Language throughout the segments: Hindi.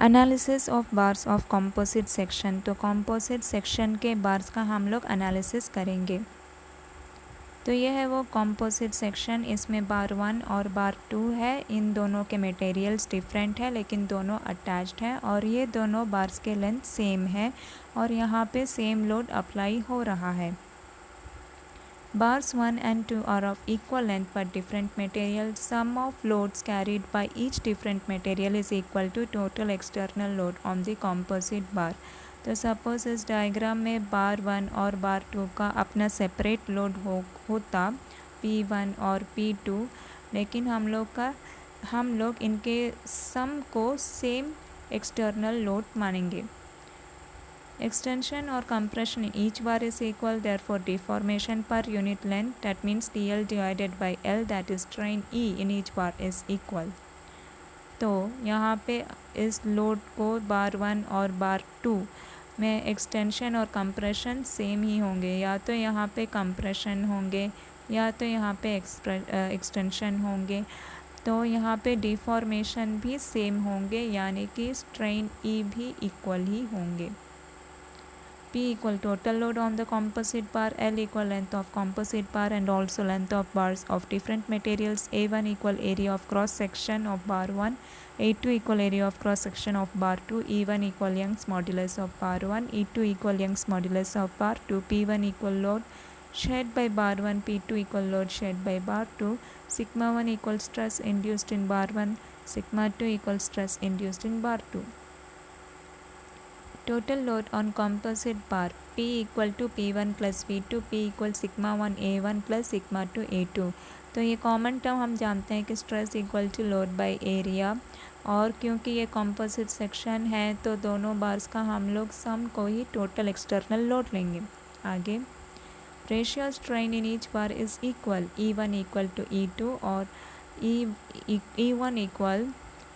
Analysis of bars of composite section. तो कॉम्पोजिट सेक्शन के बार्स का हम लोग एनालिसिस करेंगे। तो ये है वो कॉम्पोजिट सेक्शन, इसमें बार 1 और बार 2 है। इन दोनों के मटेरियल्स डिफरेंट है लेकिन दोनों अटैच्ड हैं और ये दोनों बार्स के लेंथ सेम है और यहाँ पे सेम लोड अप्लाई हो रहा है। Bars 1 and 2 are of equal length but different material. Sum of loads carried by each different material is equal to total external load on the composite bar. तो सपोज इस डायग्राम में बार 1 और बार 2 का अपना सेपरेट लोड होता P1 और P2, लेकिन हम लोग इनके सम को सेम एक्सटर्नल लोड मानेंगे। Extension or compression in each bar is equal, therefore deformation per unit length, that means TL divided by L, that is strain E in each bar is equal. तो यहाँ पे इस लोड को बार 1 और बार 2 में एक्सटेंशन और कंप्रेशन सेम ही होंगे, या तो यहाँ पे कंप्रेशन होंगे या तो यहाँ पे एक्सटेंशन होंगे। तो यहाँ पे डिफॉर्मेशन भी सेम होंगे, यानी कि स्ट्रेन E भी इक्वल ही होंगे। P equal total load on the composite bar, L equal length of composite bar and also length of bars of different materials. A1 equal area of cross section of bar 1, A2 equal area of cross section of bar 2, E1 equal Young's modulus of bar 1, E2 equal Young's modulus of bar 2, P1 equal load shared by bar 1, P2 equal load shared by bar 2, sigma 1 equal stress induced in bar 1, sigma 2 equal stress induced in bar 2. Total load on composite bar P equal to P1 plus P2, P equal sigma 1 A1 plus sigma 2 A2। तो ये कॉमन टर्म हम जानते हैं कि stress equal to load by area, और क्योंकि ये कॉम्पोजिट सेक्शन है तो दोनों बार्स का हम लोग सम को ही टोटल एक्सटर्नल लोड लेंगे। आगे ratio strain in each bar is equal, E1 equal to E2 और E1 equal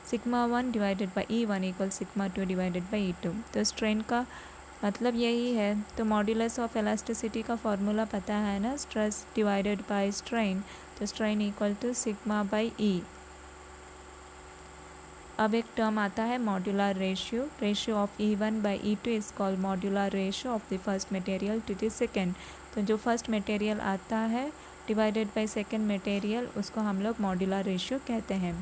sigma 1 divided by E1 equal sigma 2 divided by E2। तो स्ट्रेन का मतलब यही है। तो मॉड्यूलस ऑफ इलास्टिसिटी का फॉर्मूला पता है ना, स्ट्रेस डिवाइडेड बाय स्ट्रेन, तो strain equal to sigma by E। अब एक टर्म आता है modular ratio of E1 by E2 is called modular ratio of the first material to the second. तो जो फर्स्ट मटेरियल आता है डिवाइडेड बाई सेकेंड मटेरियल, उसको हम लोग मॉड्यूलर रेशियो कहते हैं।